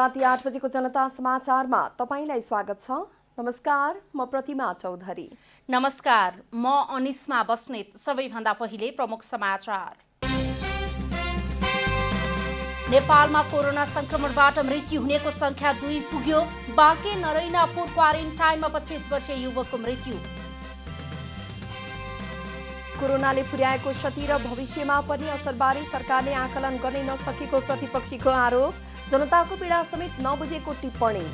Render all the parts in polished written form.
राति 8 बजेको जनता समाचारमा तपाईलाई स्वागत छ। नमस्कार, म प्रतिमा चौधरी। नमस्कार, म अनिस्मा बस्नेत। सबैभन्दा पहिले प्रमुख समाचार। नेपालमा कोरोना संक्रमणबाट मृत्यु हुनेको संख्या 2 पुग्यो। बाँके नरैनापुर क्वारेन्टाइनमा 25 वर्षीय युवकको मृत्यु। कोरोनाले पुर्याएको क्षति र भविष्यमा पर्ने असरबारे सरकारले आकलन गर्न नसकेको प्रतिपक्षीको आरोप। जनताको पीडा समेत नबुझेको टिप्पणी।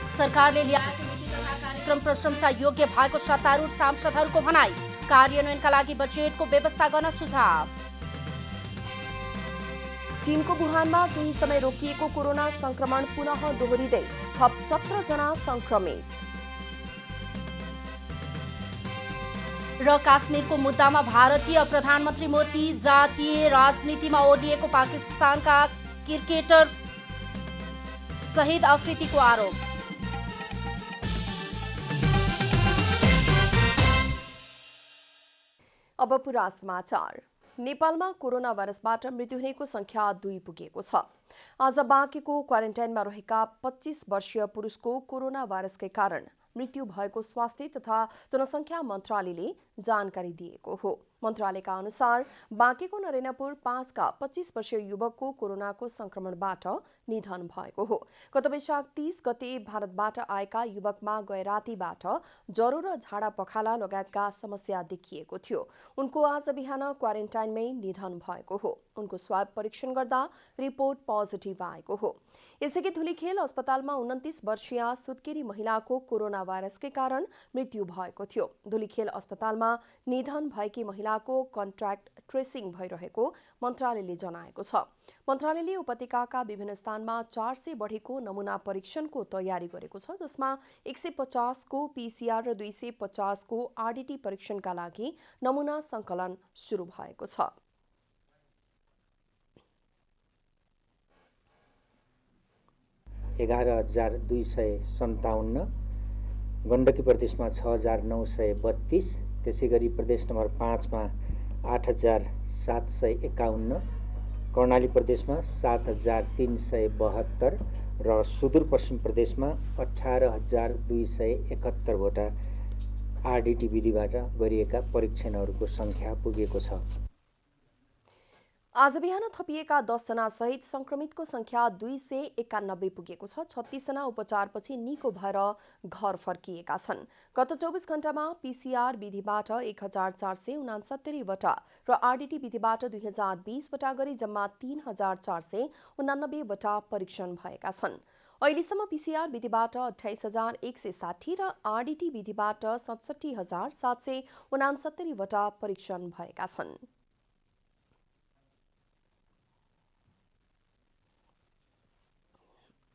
सरकारले ल्याएको नीति तथा कार्यक्रम प्रशंसा योग्य भएको सत्तारूढ सांसदहरूको भनाई। कार्यान्वयनका लागि बजेटको व्यवस्था गर्न सुझाव। चीनको वुहानमा केही समय रोकिएको कोरोना संक्रमण पुनः दोहोरिँदै थप 17 जना संक्रमित। र काश्मीरको मुद्दामा भारतीय प्रधानमन्त्री मोदी जातीय राजनीतिमा ओर्लिएको पाकिस्तानका क्रिकेटर शहीद अफ्रिदीको आरोप। अब पुरा समाचार। नेपालमा कोरोना भाइरसबाट मृत्यु हुनेको संख्या 2 पुगेको छ। आज बाँकेको क्वारेन्टाइनमा रहेका 25 वर्षीय पुरुषको कोरोना भाइरसकै कारण मृत्यु भएको स्वास्थ्य तथा जनसङ्ख्या मन्त्रालयले जानकारी दिएको हो। मन्त्रालयका अनुसार बाँकेको नरेनापुर 5 का 25 वर्षीय युवकको कोरोनाको संक्रमणबाट निधन भएको हो। गत वैशाख 30 गते भारतबाट आएका युवकमा गए रातिबाट ज्वरो र झाडा पखाला लगायतका समस्या देखिएको थियो। उनको आज बिहान क्वारेन्टाइनमै निधन भएको हो। उनको स्वाब परीक्षण गर्दा रिपोर्ट पोजिटिभ आएको हो। यसैगरी धुलीखेल अस्पतालमा 29 वर्षीय सुत्केरी महिलाको कोरोना भाइरसकै कारण मृत्यु भएको थियो। धुलीखेल अस्पतालमा निधन भएकी महिलाको कन्ट्याक्ट ट्रेसिङ भइरहेको मन्त्रालयले जनाएको छ। मन्त्रालयले उपत्यकाका विभिन्न स्थानमा 400 बढीको नमुना परीक्षणको तयारी गरेको छ, जसमा 150 को पीसीआर र 250 को आरडीटी परीक्षणका लागि नमुना सङ्कलन सुरु भएको छ। हजार 257, गण्डकी प्रदेशमा 6932, त्यसै गरी प्रदेश नम्बर 5 मा 8751, कर्णाली प्रदेशमा 7372 र सुदूरपश्चिम प्रदेशमा 18271 वटा आरडीटी विधिबाट गरिएका परीक्षणहरूको संख्या पुगेको छ। आज बिहान थपिएका 10 जना सहित संक्रमितको संख्या 291 पुगेको छ। 36 जना उपचारपछि निको भएर घर फर्किएका छन्। गत 24 घण्टामा पीसीआर विधिबाट 1469 वटा र आरडीटी विधिबाट 2020 वटा गरी जम्मा 3489 वटा परीक्षण भएका छन्। अहिलेसम्म पीसीआर विधिबाट 28160 र आरडीटी विधिबाट 67769 वटा परीक्षण भएका छन्।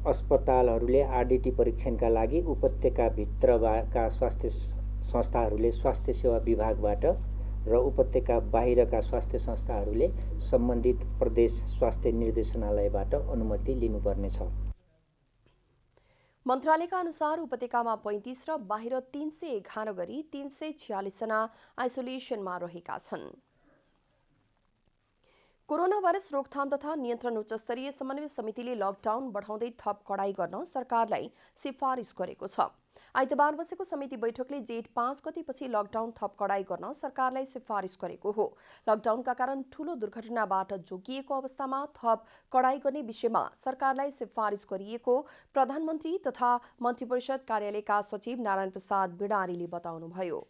अस्पतालहरूले आरडीटी परीक्षणका लागि उपत्यकाभित्रका स्वास्थ्य संस्थाहरूले स्वास्थ्य सेवा विभागबाट र उपत्यका बाहिरका स्वास्थ्य संस्थाहरूले सम्बन्धित प्रदेश स्वास्थ्य निर्देशनालयबाट अनुमति लिनुपर्नेछ। मन्त्रालयका अनुसार उपत्यकामा 35 र बाहिर 311 गरी 346 जना आइसोलेसनमा रहेका छन्। कोरोना भाइरस रोकथाम तथा नियन्त्रण उच्चस्तरीय समन्वय समितिले लकडाउन बढाउँदै थप कडाई गर्न सरकारलाई सिफारिस गरेको छ। आइतबार बसेको समिति बैठकले जेठ 5 गतेपछि लकडाउन थप कडाई गर्न सरकारलाई सिफारिस गरेको हो। लकडाउनका कारण ठूलो दुर्घटनाबाट जोगिएको अवस्थामा थप कडाई गर्ने विषयमा सरकारलाई सिफारिस गरिएको प्रधानमन्त्री तथा मन्त्रिपरिषद कार्यालयका सचिव नारायण प्रसाद बिडारीले बताउनुभयो।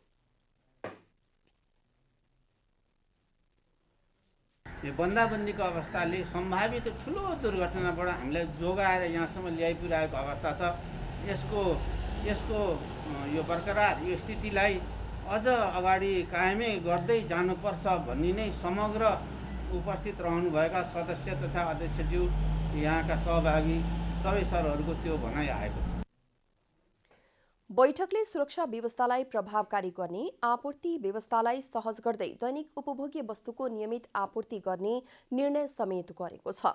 यो बन्दाबन्दीको अवस्थाले सम्भावित ठुलो दुर्घटनाबाट हामीलाई जोगाएर यहाँसम्म ल्याइपुर्याएको अवस्था छ। यसको यो बरकरार यो स्थितिलाई अझ अगाडि कायमै गर्दै जानुपर्छ भन्ने नै समग्र उपस्थित रहनुभएका सदस्य तथा अध्यक्षज्यू, यहाँका सहभागी सबै सरहरूको त्यो भनाइ आएको छ। बैठकले सुरक्षा व्यवस्थालाई प्रभावकारी गर्ने, आपूर्ति व्यवस्थालाई सहज गर्दै दैनिक उपभोग्य वस्तुको नियमित आपूर्ति गर्ने निर्णय समेत गरेको छ।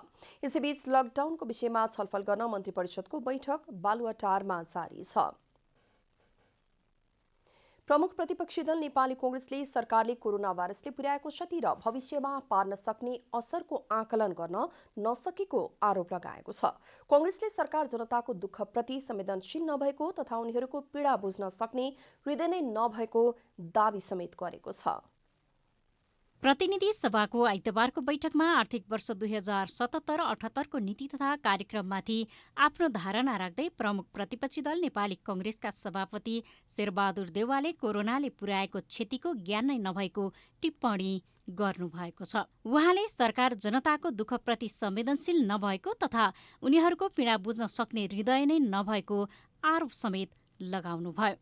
यसैबीच लकडाउनको विषयमा छलफल गर्न मन्त्रिपरिषदको बैठक बालुवाटारमा जारी छ। प्रमुख प्रतिपक्षी दल नेपाली कांग्रेसले सरकारले कोरोना भाइरसले पुर्याएको क्षति र भविष्यमा पार्न सक्ने असरको आकलन गर्न नसकेको आरोप लगाएको छ। कांग्रेसले सरकार जनताको दुःखप्रति संवेदनशील नभएको तथा उनीहरूको पीडा बुझ्न सक्ने हृदय नै नभएको दावी समेत गरेको छ। प्रतिनिधि सभाको आइतबारको बैठकमा आर्थिक वर्ष 2077-78 को नीति तथा कार्यक्रममाथि आफ्नो धारणा राख्दै प्रमुख प्रतिपक्षी दल नेपाली कांग्रेसका सभापति शेरबहादुर देउवाले कोरोनाले पुर्याएको क्षतिको ज्ञान नै नभएको टिप्पणी गर्नुभएको छ। उहाँले सरकार जनताको दुःखप्रति संवेदनशील नभएको तथा उनीहरूको पीडा बुझ्न सक्ने हृदय नै नभएको आरोप समेत लगाउनुभयो।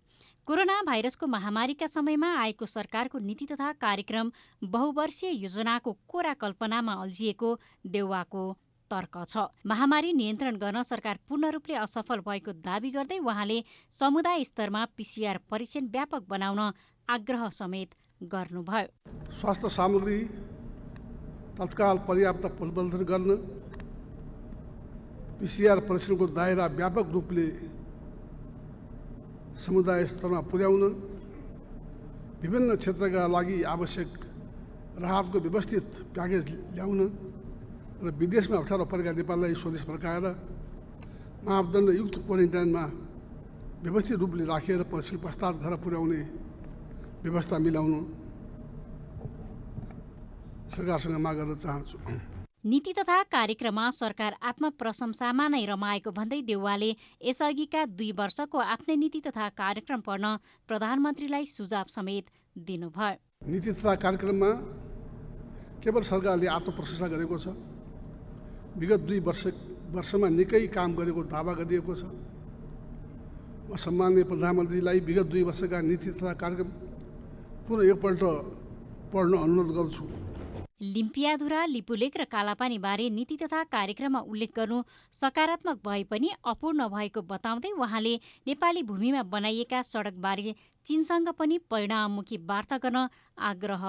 कोरोना भाइरसको महामारीका समयमा आएको सरकारको नीति तथा कार्यक्रम बहुवर्षीय योजनाको कोरा कल्पनामा अल्झिएको देउवाको तर्क छ। महामारी नियन्त्रण गर्न सरकार पूर्ण रूपले असफल भएको दावी गर्दै उहाँले समुदाय स्तरमा पीसीआर परीक्षण व्यापक बनाउन आग्रह समेत गर्नुभयो। स्वास्थ्य सामग्री तत्काल पर्याप्त प्रबन्धन गर्न, पीसीआर परीक्षणको दायरा व्यापक रूपले समुदाय स्तरमा पुर्याउन, विभिन्न क्षेत्रका लागि आवश्यक राहतको व्यवस्थित प्याकेज ल्याउन र विदेशमा अप्ठ्यारो परेका नेपाललाई स्वदेश फर्काएर मापदण्डयुक्त क्वारेन्टाइनमा व्यवस्थित रूपले राखेर परीक्षण पश्चात घर पुर्याउने व्यवस्था मिलाउन सरकारसँग माग गर्न चाहन्छु। नीति तथा कार्यक्रममा सरकार आत्मप्रशंसामा नै रमाएको भन्दै देउवाले यसअघिका 2 वर्षको आफ्नै नीति तथा कार्यक्रम पढ्न प्रधानमन्त्रीलाई सुझाव समेत दिनुभयो। नीति तथा कार्यक्रममा केवल सरकारले आत्मप्रशंसा गरेको छ। विगत 2 वर्षमा निकै काम गरेको दावा गरिएको छ। म सम्माननीय प्रधानमन्त्रीलाई विगत 2 वर्षका नीति तथा कार्यक्रम पुनः एकपल्ट पढ्न अनुरोध गर्छु। लिम्पियाधुरा, लिपुलेक र कालापानीबारे नीति तथा कार्यक्रममा उल्लेख गर्नु सकारात्मक भए पनि अपूर्ण भएको बताउँदै उहाँले नेपाली भूमिमा बनाइएका सडकबारे चीनसँग पनि परिणाममुखी वार्ता गर्न आग्रह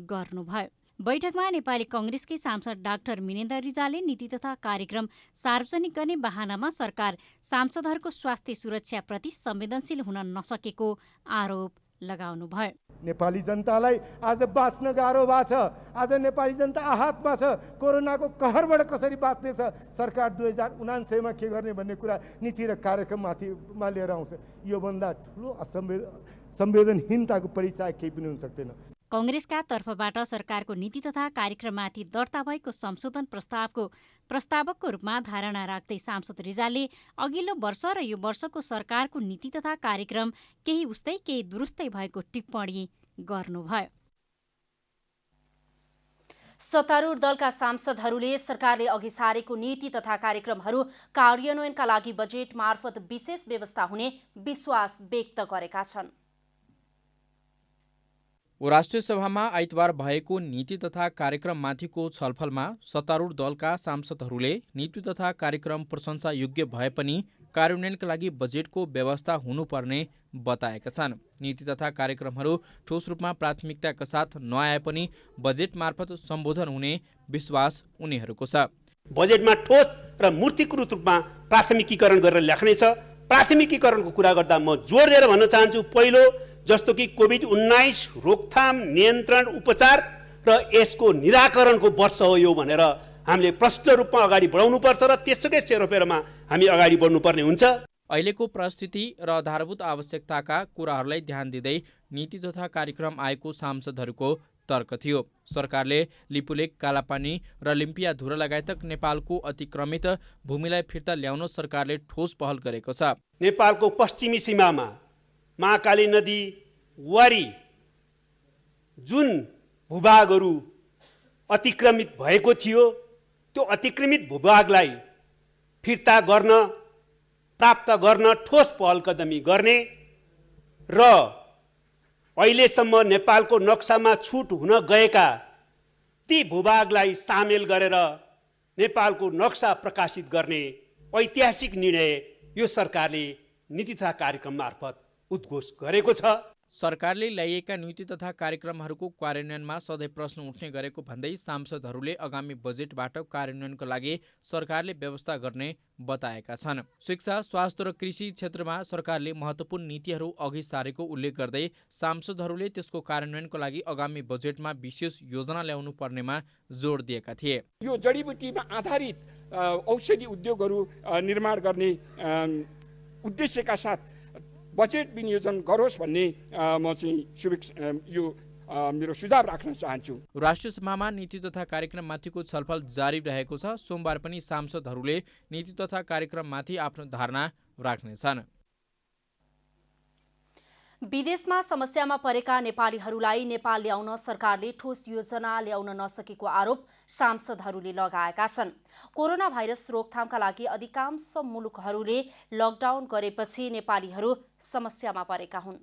गर्नुभयो। बैठकमा नेपाली कांग्रेसकै सांसद डाक्टर मिनेन्द्र रिजालले नीति तथा कार्यक्रम सार्वजनिक गर्ने बहानामा सरकार सांसदहरूको स्वास्थ्य सुरक्षाप्रति संवेदनशील हुन नसकेको आरोप लगाउनुभयो। नेपाली जनतालाई आज बाँच्न गाह्रो भएको छ। आज नेपाली जनता आहतमा छ। कोरोनाको कहरबाट कसरी बाँच्ने छ, सरकार 2099 के गर्ने भन्ने कुरा नीति र कार्यक्रममा लिएर आउँछ। योभन्दा ठुलो संवेदनहीनताको परिचय केही पनि हुन सक्दैन। कांग्रेसका तर्फबाट सरकारको नीति तथा कार्यक्रममाथि दर्ता भएको संशोधन प्रस्तावकको रूपमा धारणा राख्दै सांसद रिजालले अघिल्लो वर्ष र यो वर्षको सरकारको नीति तथा कार्यक्रम केही उस्तै केही दुरुस्तै भएको टिप्पणी गर्नुभयो। सत्तारूढ दलका सांसदहरूले सरकारले अघि सारेको नीति तथा कार्यक्रमहरू कार्यान्वयनका लागि बजेट मार्फत विशेष व्यवस्था हुने विश्वास व्यक्त गरेका छन्। राष्ट्रिय सभामा आइतबार भएको नीति तथा कार्यक्रममाथिको छलफलमा सत्तारूढ दलका सांसदहरूले नीति तथा कार्यक्रम प्रशंसा योग्य भए पनि कार्यान्वयनका लागि बजेटको व्यवस्था हुनुपर्ने बताएका छन्। नीति तथा कार्यक्रमहरू ठोस रूपमा प्राथमिकताका साथ नआए पनि बजेट मार्फत सम्बोधन हुने विश्वास उनीहरूको छ। बजेटमा ठोस र मूर्तिकृत रूपमा प्राथमिकीकरण गरेर ल्याख्नेछ। प्राथमिकीकरणको कुरा गर्दा म जोड दिएर भन्न चाहन्छु, पहिलो जस्तो कि कोभिड-19 रोकथाम, नियन्त्रण, उपचार र यसको निराकरणको वर्ष हो यो भनेर हामीले प्रष्ट रूपमा अगाडि बढाउनुपर्छ र त्यसकै सेरोफेरोमा हामी अगाडि बढ्नुपर्ने हुन्छ। अहिलेको परिस्थिति र आधारभूत आवश्यकताका कुराहरूलाई ध्यान दिँदै नीति तथा कार्यक्रम आएको सांसदहरूको तर्क थियो। सरकारले लिपुलेक, कालापानी र लिम्पियाधुरा लगायत नेपालको अतिक्रमित भूमिलाई फिर्ता ल्याउन सरकारले ठोस पहल गरेको छ। नेपालको पश्चिमी सीमामा महाकाली नदी वारी जुन भूभागहरू अतिक्रमित भएको थियो, त्यो अतिक्रमित भूभागलाई फिर्ता गर्न, प्राप्त गर्न ठोस पहल कदमी गर्ने र अहिलेसम्म नेपालको नक्सामा छुट हुन गएका ती भूभागलाई सामेल गरेर नेपालको नक्सा प्रकाशित गर्ने ऐतिहासिक निर्णय यो सरकारले नीति तथा कार्यक्रम मार्फत उद्घोष गरेको छ। सरकारले ल्याइएका नीति तथा कार्यक्रमहरूको कार्यान्वयनमा सधैँ प्रश्न उठ्ने गरेको भन्दै सांसदहरूले आगामी बजेटबाट कार्यान्वयनको लागि सरकारले व्यवस्था गर्ने बताएका छन्। शिक्षा, स्वास्थ्य र कृषि क्षेत्रमा सरकारले महत्त्वपूर्ण नीतिहरू अघि सारेको उल्लेख गर्दै सांसदहरूले त्यसको कार्यान्वयनको लागि आगामी बजेटमा विशेष योजना ल्याउनु पर्नेमा जोड दिएका थिए। यो जडीबुटीमा आधारित औषधि उद्योगहरू निर्माण गर्ने उद्देश्यका साथ बजेट विनियोजन गरोस् भन्ने म चाहिँ यो मेरो सुझाव राख्न चाहन्छु। राष्ट्रिय सभामा नीति तथा कार्यक्रममाथिको छलफल जारी रहेको छ। सोमबार पनि सांसदहरूले नीति तथा कार्यक्रममाथि आफ्नो धारणा राख्नेछन्। विदेशमा समस्यामा परेका नेपालीहरूलाई नेपाल ल्याउन सरकारले ठोस योजना ल्याउन नसकेको आरोप सांसदहरूले लगाएका छन्। कोरोना भाइरस रोकथामका लागि अधिकांश मुलुकहरूले लकडाउन गरेपछि नेपालीहरू समस्यामा परेका हुन्।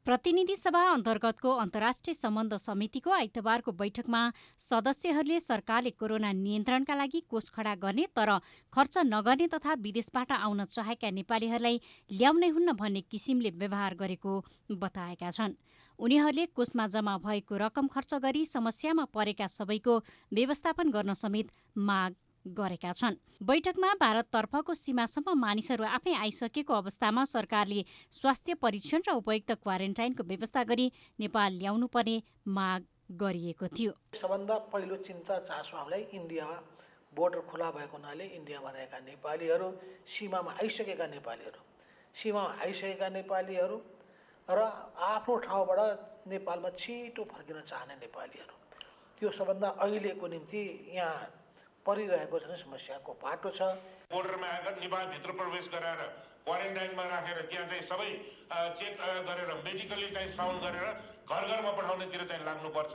प्रतिनिधि सभा अन्तर्गतको अन्तर्राष्ट्रिय सम्बन्ध समितिको आइतबारको बैठकमा सदस्यहरूले सरकारले कोरोना नियन्त्रणका लागि कोष खडा गर्ने तर खर्च नगर्ने तथा विदेशबाट आउन चाहेका नेपालीहरूलाई ल्याउनै हुन्न भन्ने किसिमले व्यवहार गरेको बताएका छन्। उनीहरूले कोषमा जम्मा भएको रकम खर्च गरी समस्यामा परेका सबैको व्यवस्थापन गर्न समेत माग गरेका छन्। बैठकमा भारततर्फको सीमासम्म मानिसहरू आफै आइसकेको अवस्थामा सरकारले स्वास्थ्य परीक्षण र उपयुक्त क्वारेन्टाइनको व्यवस्था गरी नेपाल ल्याउनुपर्ने माग गरिएको थियो। सबभन्दा पहिलो चिन्ता चासो हामीलाई इन्डिया बोर्डर खुला भएको हुनाले इन्डियामा रहेका नेपालीहरू, सीमामा आइसकेका नेपालीहरू र आफ्नो ठाउँबाट नेपालमा छिटो फर्किन चाहने नेपालीहरू, त्यो सबभन्दा अहिलेको निम्ति यहाँ परिरहेको छ समस्याको बाटो छ। बोर्डरमा आएर नेपालभित्र प्रवेश गराएर क्वारेन्टाइनमा राखेर त्यहाँ चाहिँ सबै चेक गरेर मेडिकली चाहिँ साउन्ड गरेर घर घरमा पठाउनेतिर चाहिँ लाग्नुपर्छ।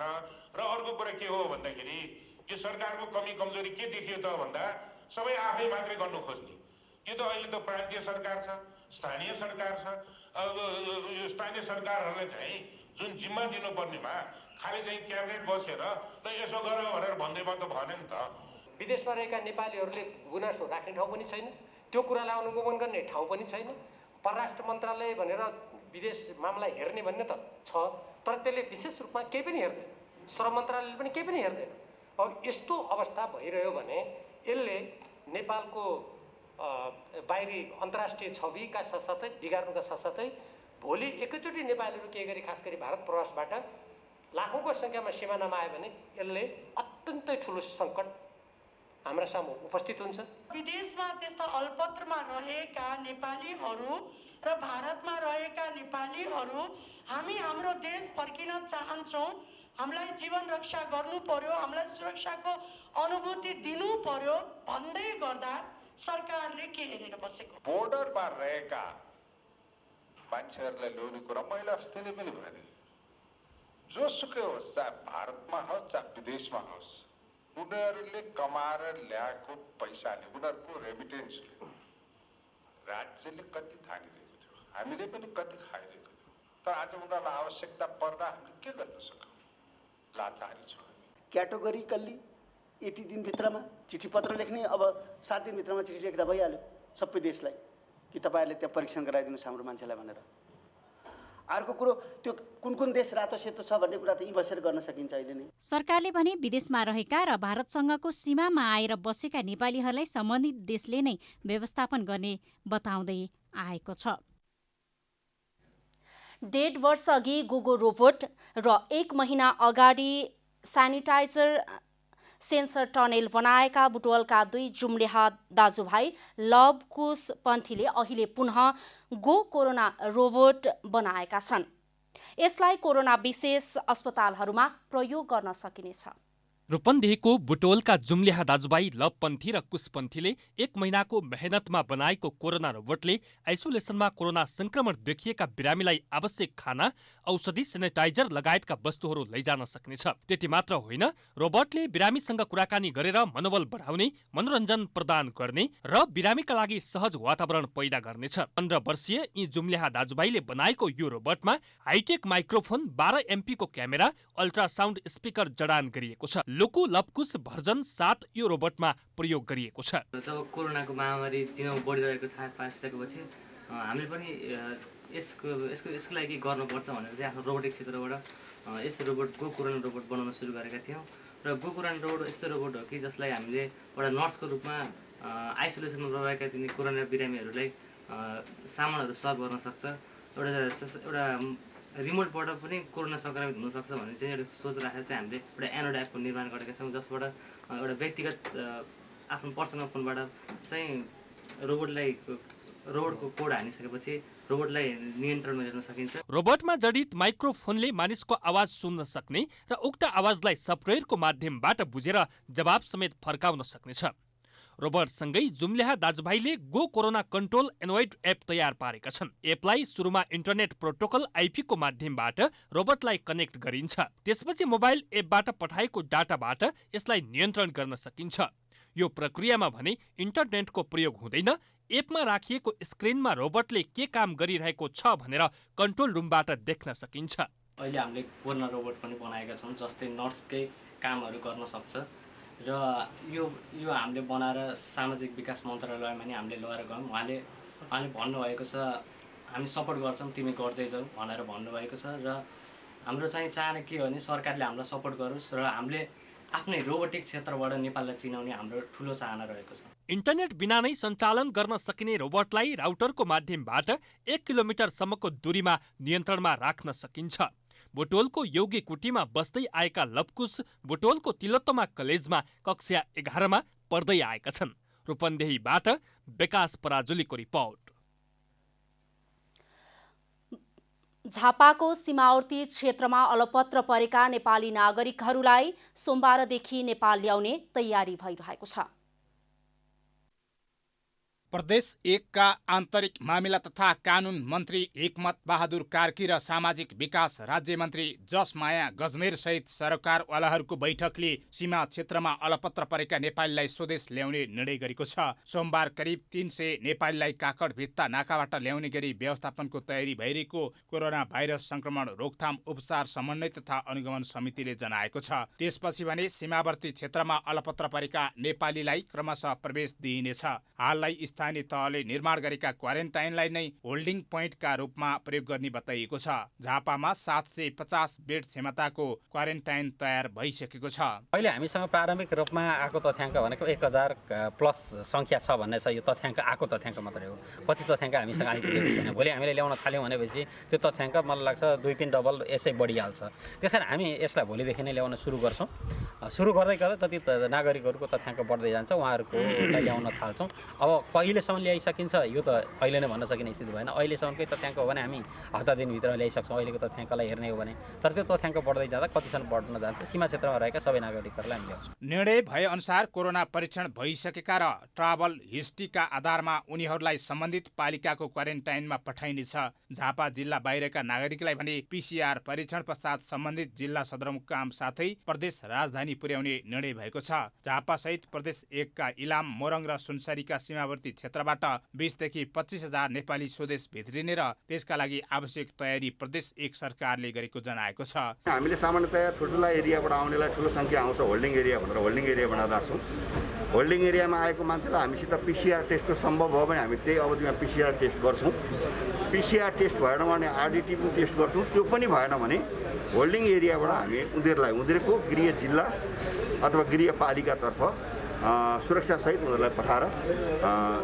र अर्को कुरा के हो भन्दाखेरि यो सरकारको कमी कमजोरी के देखियो त भन्दा सबै आफै मात्रै गर्नु खोज्ने। यो त अहिले त प्रान्तीय सरकार छ, स्थानीय सरकार छ। यो स्थानीय सरकारहरूलाई चाहिँ जुन जिम्मा दिनुपर्नेमा खालि चाहिँ क्याबिनेट बसेर ल यसो गर भनेर भन्दैमा त भएन नि त। विदेशमा रहेका नेपालीहरूले गुनासो राख्ने ठाउँ पनि छैन, त्यो कुरालाई अनुगमन गर्ने ठाउँ पनि छैन। परराष्ट्र मन्त्रालय भनेर विदेश मामला हेर्ने भन्ने त छ, तर त्यसले विशेष रूपमा केही पनि हेर्दैन। श्रम मन्त्रालयले पनि केही पनि हेर्दैन। अब यस्तो अवस्था भइरह्यो भने यसले नेपालको बाहिरी अन्तर्राष्ट्रिय छविका साथसाथै बिगार्नुका साथसाथै भोलि एकैचोटि नेपालीहरू केही गरी खास गरी भारत प्रवासबाट लाखौँको सङ्ख्यामा सिमानामा आयो भने यसले अत्यन्तै ठुलो सङ्कट हाम्रा सामु उपस्थित हुन्छ। विदेशमा त्यस्ता अल्पत्रमा रहेका नेपालीहरू र भारतमा रहेका नेपालीहरू हामी हाम्रो देश फर्किन चाहन्छौँ, हामीलाई जीवन रक्षा गर्नु पर्यो, हामीलाई सुरक्षाको अनुभूति दिनु पर्यो भन्दै गर्दा सरकारले के हेरेर बसेको? बोर्डरमा रहेका मान्छेहरूलाई ल्याउने कुरा मैले अस्ति नै पनि भने, जोसुकै होस्, चाहे भारतमा होस् चाहे विदेशमा होस्, उनीहरूले कमाएर ल्याएको पैसाले, उनीहरूको रेमिटेन्सले राज्यले कति थानिरहेको थियो, हामीले पनि कति खाइरहेको थियो। तर आज उनीहरूलाई आवश्यकता पर्दा हामीले के गर्न सक्यौँ? लाचारी छ। क्याटेगोरिकल्ली यति दिनभित्रमा चिठी पत्र लेख्ने, अब 7 दिनभित्रमा चिठी लेख्दा भइहाल्यो सबै देशलाई कि तपाईँहरूले त्यहाँ परीक्षण गराइदिनुहोस् हाम्रो मान्छेलाई भनेर। अर्को कुरो, त्यो कुन कुन देश रातो सेतो छ भन्ने कुरा त यहीँ बसेर गर्न सकिन्छ अहिले नै। सरकारले भने विदेशमा रहेका र भारतसँगको सीमामा आएर बसेका नेपालीहरूलाई सम्बन्धित देशले नै व्यवस्थापन गर्ने बताउँदै आएको छ। 1.5 वर्ष अघि गोगो रोबोट र 1 महिना अगाडि सेनिटाइजर सेन्सर टनेल बनाएका बुटवलका 2 जुम्लेहा दाजुभाइ लवकुश पन्थीले अहिले पुनः गो कोरोना रोबोट बनाएका छन्। यसलाई कोरोना विशेष अस्पतालहरूमा प्रयोग गर्न सकिनेछ। रूपन्देहीको बुटोलका जुम्लेहा दाजुभाइ लवपन्थी र कुशपन्थीले 1 महिनाको मेहनतमा बनाएको कोरोना रोबोटले आइसोलेसनमा कोरोना संक्रमण देखिएका बिरामीलाई आवश्यक खाना, औषधि, सेनिटाइजर लगायतका वस्तुहरू लैजान सक्नेछ। त्यति मात्र होइन, रोबोटले बिरामीसँग कुराकानी गरेर मनोबल बढाउने, मनोरञ्जन प्रदान गर्ने र बिरामीका लागि सहज वातावरण पैदा गर्नेछ। 15 वर्षीय यी जुम्लेहा दाजुभाइले बनाएको यो रोबोटमा हाइटेक माइक्रोफोन, 12 MP को क्यामेरा, अल्ट्रासाउन्ड स्पिकर जडान गरिएको छ। लोको लवकुश भर्जन 7 यो रोबोटमा प्रयोग गरिएको छ। जब कोरोनाको महामारी दिनमा बढिरहेको थाहा पाइसकेपछि हामीले पनि यसको लागि गर्नुपर्छ भनेर चाहिँ आफ्नो रोबोटिक क्षेत्रबाट यस रोबोट गोकुरान रोबोट बनाउन सुरु गरेका थियौँ। र गोकुरान रोबोट यस्तो रोबोट हो कि जसलाई हामीले एउटा नर्सको रूपमा आइसोलेसनमा रहेका तिनी कोरोना बिरामीहरूलाई सामानहरू सर्भ गर्न सक्छ। एउटा रिमोटबाट पनि कोरोना सङ्क्रमित हुनसक्छ भन्ने चाहिँ एउटा सोच राखेर चाहिँ हामीले एउटा एनोड एपको निर्माण गरेका छौँ, जसबाट एउटा व्यक्तिगत आफ्नो पर्सनल फोनबाट चाहिँ रोबोटको कोड हानिसकेपछि रोबोटलाई नियन्त्रणमा ल्याउन सकिन्छ। रोबोटमा जडित माइक्रोफोनले मानिसको आवाज सुन्न सक्ने र उक्त आवाजलाई सफ्टवेयरको माध्यमबाट बुझेर जवाब समेत फर्काउन सक्नेछ। रोबोटसँगै जुम्ल्याहा दाजुभाइले go corona control android app तयार पारेका छन्। एपलाई सुरुमा इन्टरनेट प्रोटोकल आइपीको माध्यमबाट रोबोटलाई कनेक्ट गरिन्छ। त्यसपछि मोबाइल एपबाट पठाएको डाटाबाट यसलाई नियन्त्रण गर्न सकिन्छ। यो प्रक्रियामा भने इन्टरनेटको प्रयोग हुँदैन। एपमा राखिएको स्क्रिनमा रोबोटले के काम गरिरहेको छ भनेर कन्ट्रोल रुमबाट देख्न सकिन्छ। अहिले हामीले कोरोना रोबोट पनि बनाएका छौँ, जस्तै नर्सकै कामहरू गर्न सक्छ। र यो हामीले बनाएर सामाजिक विकास मन्त्रालयमा नि हामीले लगेर गयौँ। उहाँले भन्नुभएको छ हामी सपोर्ट गर्छौँ, तिमी गर्दै जाऊ भनेर भन्नुभएको छ। र हाम्रो चाहिँ चाहना के हो भने सरकारले हामीलाई सपोर्ट गरोस् र हामीले आफ्नै रोबोटिक क्षेत्रबाट नेपाललाई चिनाउने हाम्रो ठुलो चाहना रहेको छ। इन्टरनेट बिना नै सञ्चालन गर्न सकिने रोबोटलाई राउटरको माध्यमबाट 1 किलोमिटरसम्मको दूरीमा नियन्त्रणमा राख्न सकिन्छ। बुटोलको योगी कुटीमा बस्दै आएका लपकुश बुटोलको तिलोत्तमा कलेजमा कक्षा 11मा पढ्दै आएका छन्। रूपन्देहीबाट विकास पराजुलीको रिपोर्ट। झापाको सीमावर्ती क्षेत्रमा अलपत्र परेका नेपाली नागरिकहरूलाई सोमबारदेखि नेपाल ल्याउने तयारी भइरहेको छ। प्रदेश 1 का आन्तरिक मामिला तथा कानुन मन्त्री हिक्मत बहादुर कार्की र सामाजिक विकास राज्य मन्त्री जसमाया गजमेर सहित सरकारवालाहरूको बैठकले सीमा क्षेत्रमा अलपत्र परेका नेपालीलाई स्वदेश ल्याउने निर्णय गरेको छ। सोमबार करिब 300 नेपालीलाई काकड भित्ता नाकाबाट ल्याउने गरी व्यवस्थापनको तयारी भइरहेको कोरोना भाइरस संक्रमण रोकथाम उपचार समन्वय तथा अनुगमन समितिले जनाएको छ। त्यसपछि भने सीमावर्ती क्षेत्रमा अलपत्र परेका नेपालीलाई क्रमशः प्रवेश दिइनेछ। हाललाई स्थानीय तहले निर्माण गरेका क्वारेन्टाइनलाई नै होल्डिङ पोइन्टका रूपमा प्रयोग गर्ने बताइएको छ। झापामा 750 बेड क्षमताको क्वारेन्टाइन तयार भइसकेको छ। अहिले हामीसँग प्रारम्भिक रूपमा आएको तथ्याङ्क भनेको 1000 प्लस सङ्ख्या छ भन्ने छ। यो तथ्याङ्क आएको तथ्याङ्क मात्रै हो, कति तथ्याङ्क हामीसँग आइपुगेको छैन। भोलि हामीले ल्याउन थाल्यौँ भनेपछि त्यो तथ्याङ्क मलाई लाग्छ 2-3 डबल यसै बढिहाल्छ। त्यसैले हामी यसलाई भोलिदेखि नै ल्याउन सुरु गर्छौँ। सुरु गर्दै गर्दै जति नागरिकहरूको तथ्याङ्क बढ्दै जान्छ उहाँहरूको ल्याउन थाल्छौँ। अब कहिलेसम्म ल्याइसकिन्छ यो त अहिले नै भन्न सकिने स्थिति भएन। अहिलेसम्मकै तथ्याङ्क हो भने हामी हप्ता दिनभित्र ल्याइसक्छौँ। अहिलेको तथ्याङ्कलाई हेर्ने हो भने, तर त्यो तथ्याङ्क बढ्दै जाँदा कतिसम्म बढ्न जान्छ सीमा क्षेत्रमा रहेका सबै नागरिकहरूलाई हामी ल्याउँछौँ। निर्णय भए अनुसार कोरोना परीक्षण भइसकेका र ट्राभल हिस्ट्रीका आधारमा उनीहरूलाई सम्बन्धित पालिकाको क्वारेन्टाइनमा पठाइनेछ। झापा जिल्ला बाहिरका नागरिकलाई भने PCR परीक्षण पश्चात सम्बन्धित जिल्ला सदरमुकाम साथै प्रदेश राजधानी पुर्याउने निर्णय भएको छ। झापा सहित प्रदेश 1 का इलाम, मोरङ र सुनसरीका सीमावर्ती क्षेत्रबाट 20 देखि 25,000 नेपाली स्वदेश भित्रिने र त्यसका लागि आवश्यक तयारी प्रदेश 1 सरकारले गरेको जनाएको छ। हामीले सामान्यतया ठुल्ठुला एरियाबाट आउनेलाई ठुलो सङ्ख्या आउँछ होल्डिङ एरिया भनेर होल्डिङ एरिया बनाइरहेको छौँ। होल्डिङ एरियामा आएको मान्छेलाई हामीसित PCR टेस्टको सम्भव भयो भने हामी त्यही अवधिमा PCR टेस्ट गर्छौँ। PCR टेस्ट भएन भने RDT पनि टेस्ट गर्छौँ। त्यो पनि भएन भने होल्डिङ एरियाबाट हामी उनीहरूको गृह जिल्ला अथवा गृह पालिकातर्फ सुरक्षासहित उनीहरूलाई पठाएर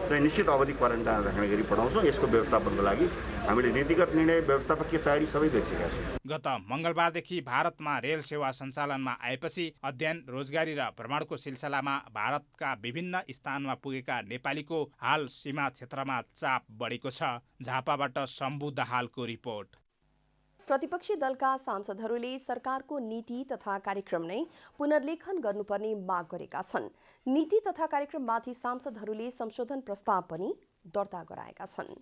चाहिँ निश्चित अवधि क्वारेन्टाइन राख्ने गरी पठाउँछौँ। यसको व्यवस्थापनको लागि हामीले नीतिगत निर्णय, व्यवस्थापकीय तयारी सबै गरिसकेका छौँ। गत मङ्गलबारदेखि भारतमा रेल सेवा सञ्चालनमा आएपछि अध्ययन, रोजगारी र भ्रमणको सिलसिलामा भारतका विभिन्न स्थानमा पुगेका नेपालीको हाल सीमा क्षेत्रमा चाप बढेको छ। झापाबाट शम्भु दाहालको रिपोर्ट। प्रतिपक्षी दलका सांसदहरूले सरकारको नीति तथा कार्यक्रम नै पुनर्लेखन गर्नुपर्ने माग गरेका छन्। नीति तथा कार्यक्रममाथि सांसदहरूले संशोधन प्रस्ताव पनि दर्ता गराएका छन्।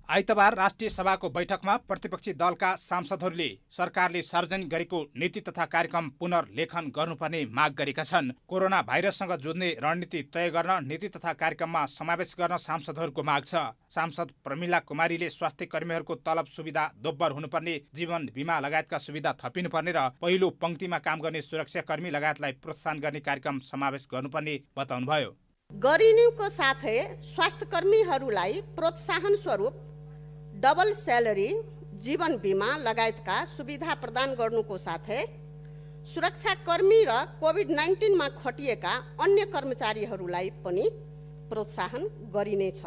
आइतबार राष्ट्रिय सभाको बैठकमा प्रतिपक्षी दलका सांसदहरूले सरकारले सार्वजनिक गरेको नीति तथा कार्यक्रम पुनर्लेखन गर्नुपर्ने माग गरेका छन्। कोरोना भाइरससँग जुझ्ने रणनीति तय गर्न नीति तथा कार्यक्रममा समावेश गर्न सांसदहरूको माग छ। सांसद प्रमिला कुमारीले स्वास्थ्य कर्मीहरूको तलब सुविधा दोब्बर हुनुपर्ने, जीवन बिमा लगायतका सुविधा थपिनुपर्ने र पहिलो पंक्तिमा काम गर्ने सुरक्षाकर्मी लगायतलाई प्रोत्साहन गर्ने कार्यक्रम समावेश गर्नुपर्ने बताउनुभयो। गरिनुको साथै स्वास्थ्य कर्मीहरूलाई प्रोत्साहन स्वरूप डबल स्यालेरी, जीवन बिमा लगायतका सुविधा प्रदान गर्नुको साथै सुरक्षाकर्मी र कोभिड-19 मा खटिएका अन्य कर्मचारीहरूलाई पनि प्रोत्साहन गरिनेछ।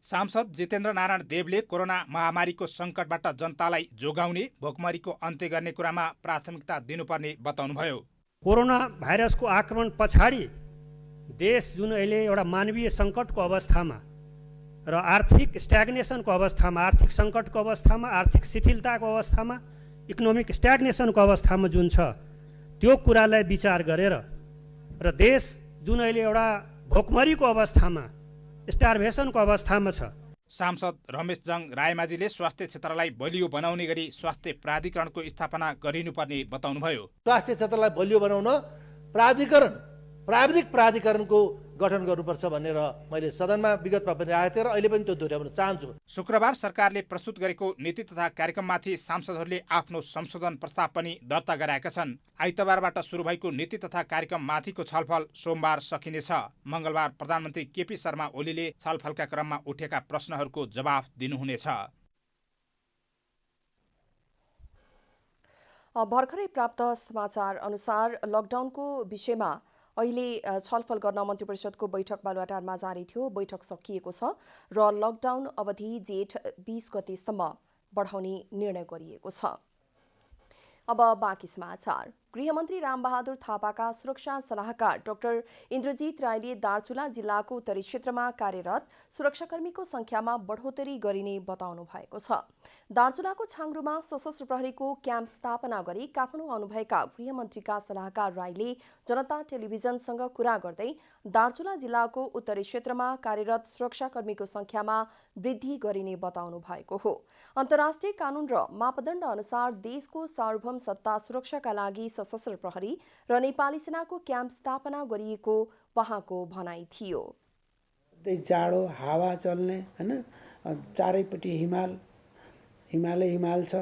सांसद जितेन्द्र नारायण देवले कोरोना महामारीको सङ्कटबाट जनतालाई जोगाउने, भोकमरीको अन्त्य गर्ने कुरामा प्राथमिकता दिनुपर्ने बताउनुभयो। कोरोना भाइरसको आक्रमण पछाडि देश जुन अहिले एउटा मानवीय सङ्कटको अवस्थामा र आर्थिक स्ट्याग्नेसनको अवस्थामा, आर्थिक सङ्कटको अवस्थामा, आर्थिक शिथिलताको अवस्थामा, इकोनोमिक स्ट्याग्नेसनको अवस्थामा जुन छ त्यो कुरालाई विचार गरेर र देश जुन अहिले एउटा भोकमरीको अवस्थामा, स्टार्भेसनको अवस्थामा छ। सांसद रमेशजङ रायमाझीले स्वास्थ्य क्षेत्रलाई बलियो बनाउने गरी स्वास्थ्य प्राधिकरणको स्थापना गरिनुपर्ने बताउनुभयो। स्वास्थ्य क्षेत्रलाई बलियो बनाउन प्राविधिक प्राधिकरणको गठन गर्नुपर्छ भनेर मैले सदनमा विगतमा पनि राखेको थिएँ र अहिले पनि त्यो दोहोऱ्याउन चाहन्छु। शुक्रबार सरकारले प्रस्तुत गरेको नीति तथा कार्यक्रममाथि सांसदहरूले आफ्नो संशोधन प्रस्ताव पनि दर्ता गराएका छन्। आइतबारबाट सुरु भएको नीति तथा कार्यक्रममाथिको छलफल सोमबार सकिनेछ। मंगलबार प्रधानमन्त्री केपी शर्मा ओलीले छलफलका क्रममा उठेका प्रश्नहरूको जवाफ दिनुहुनेछ। भर्खरै प्राप्त समाचार अनुसार लकडाउनको विषयमा अहिले छलफल गर्न मन्त्री परिषदको बैठक बालुवाटारमा जारी थियो। बैठक सकिएको छ र लकडाउन अवधि जेठ 20 गतेसम्म बढाउने निर्णय गरिएको छ। अब बाँकी समाचार। गृहमन्त्री रामबहादुर थापाका सुरक्षा सल्लाहकार डाक्टर इन्द्रजीत राईले दार्चुला जिल्लाको उत्तरी क्षेत्रमा कार्यरत सुरक्षाकर्मीको संख्यामा बढोत्तरी गरिने बताउनु भएको छ। दार्चुलाको छाङ्ग्रुमा सशस्त्र प्रहरीको क्याम्प स्थापना गरी काठमाडौँ आउनुभएका गृहमन्त्रीका सल्लाहकार राईले जनता टेलिभिजनसँग कुरा गर्दै दार्चुला जिल्लाको उत्तरी क्षेत्रमा कार्यरत सुरक्षाकर्मीको संख्यामा वृद्धि गरिने बताउनु भएको हो। अन्तर्राष्ट्रिय कानून र मापदण्ड अनुसार देशको सार्वभौम सत्ता सुरक्षाका लागि सशस्त्र प्रहरी र नेपाली सेनाको क्याम्प स्थापना गरिएको उहाँको भनाइ थियो। जाडो हावा चल्ने हैन, चारैपट्टि हिमाल छ,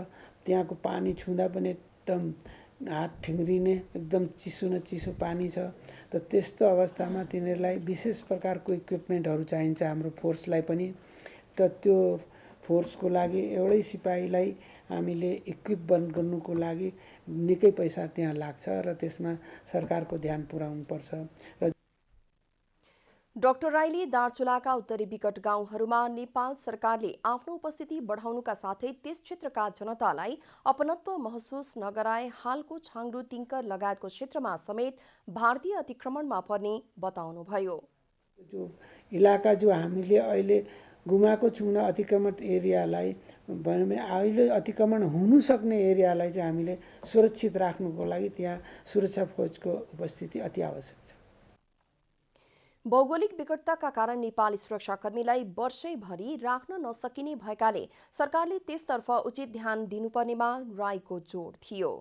त्यहाँको पानी छुँदा पनि एकदम हात ठिङ्ग्रिने एकदम चिसो न चिसो पानी छ। त त्यस्तो अवस्थामा तिनीहरूलाई विशेष प्रकारको इक्विपमेन्टहरू चाहिन्छ हाम्रो फोर्सलाई पनि। त त्यो फोर्सको लागि एउटै सिपाहीलाई हामीले इक्विप गर्नुको लागि निकै पैसा त्यहाँ लाग्छ र त्यसमा सरकारको ध्यान पुर्याउनुपर्छ। र डाक्टर राईले दार्चुलाका उत्तरी विकट गाउँहरूमा नेपाल सरकारले आफ्नो उपस्थिति बढाउनुका साथै त्यस क्षेत्रका जनतालाई अपनत्व महसुस नगराए हालको छाङ्ग्रु तिङ्कर लगायतको क्षेत्रमा समेत भारतीय अतिक्रमणमा पर्ने बताउनुभयो। जो इलाका जो हामीले अहिले गुमाएको छौँ अतिक्रमण एरियालाई भन्यो भने अहिले अतिक्रमण हुनु सक्ने एरियालाई चाहिँ हामीले सुरक्षित राख्नुको लागि त्यहाँ सुरक्षा फौजको उपस्थिति अति आवश्यक छ। भौगोलिक विकटताका कारण नेपाली सुरक्षाकर्मीलाई वर्षैभरि राख्न नसकिने भएकाले सरकारले त्यसतर्फ उचित ध्यान दिनुपर्नेमा राईको जोड थियो।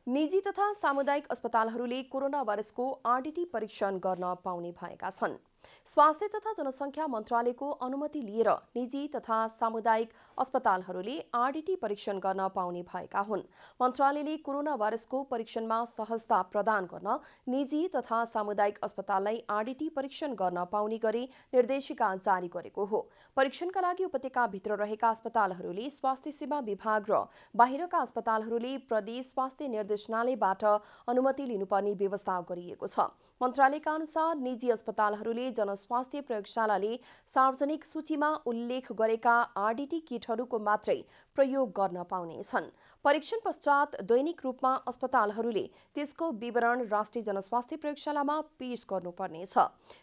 निजी तथा सामुदायिक अस्पतालहरूले कोरोना भाइरसको आरडीटी परीक्षण गर्न पाउने भएका छन्। स्वास्थ्य तथा जनसङ्ख्या मन्त्रालयको अनुमति लिएर निजी तथा सामुदायिक अस्पतालहरूले आरडीटी परीक्षण गर्न पाउने भएका हुन्। मन्त्रालयले कोरोना भाइरसको परीक्षणमा सहजता प्रदान गर्न निजी तथा सामुदायिक अस्पताललाई आरडीटी परीक्षण गर्न पाउने गरी निर्देशिका जारी गरेको हो। परीक्षणका लागि उपत्यकाभित्र रहेका अस्पतालहरूले स्वास्थ्य सेवा विभाग र बाहिरका अस्पतालहरूले प्रदेश स्वास्थ्य निर्देशनालयबाट अनुमति लिनुपर्ने व्यवस्था गरिएको छ। मन्त्रालयका अनुसार निजी अस्पतालहरूले जनस्वास्थ्य प्रयोगशालाले सार्वजनिक सूचीमा उल्लेख गरेका आरडीटी किटहरूको मात्रै प्रयोग गर्न पाउनेछन्। परीक्षण पश्चात दैनिक रूपमा अस्पतालहरूले त्यसको विवरण राष्ट्रिय जनस्वास्थ्य प्रयोगशालामा पेश गर्नुपर्नेछ।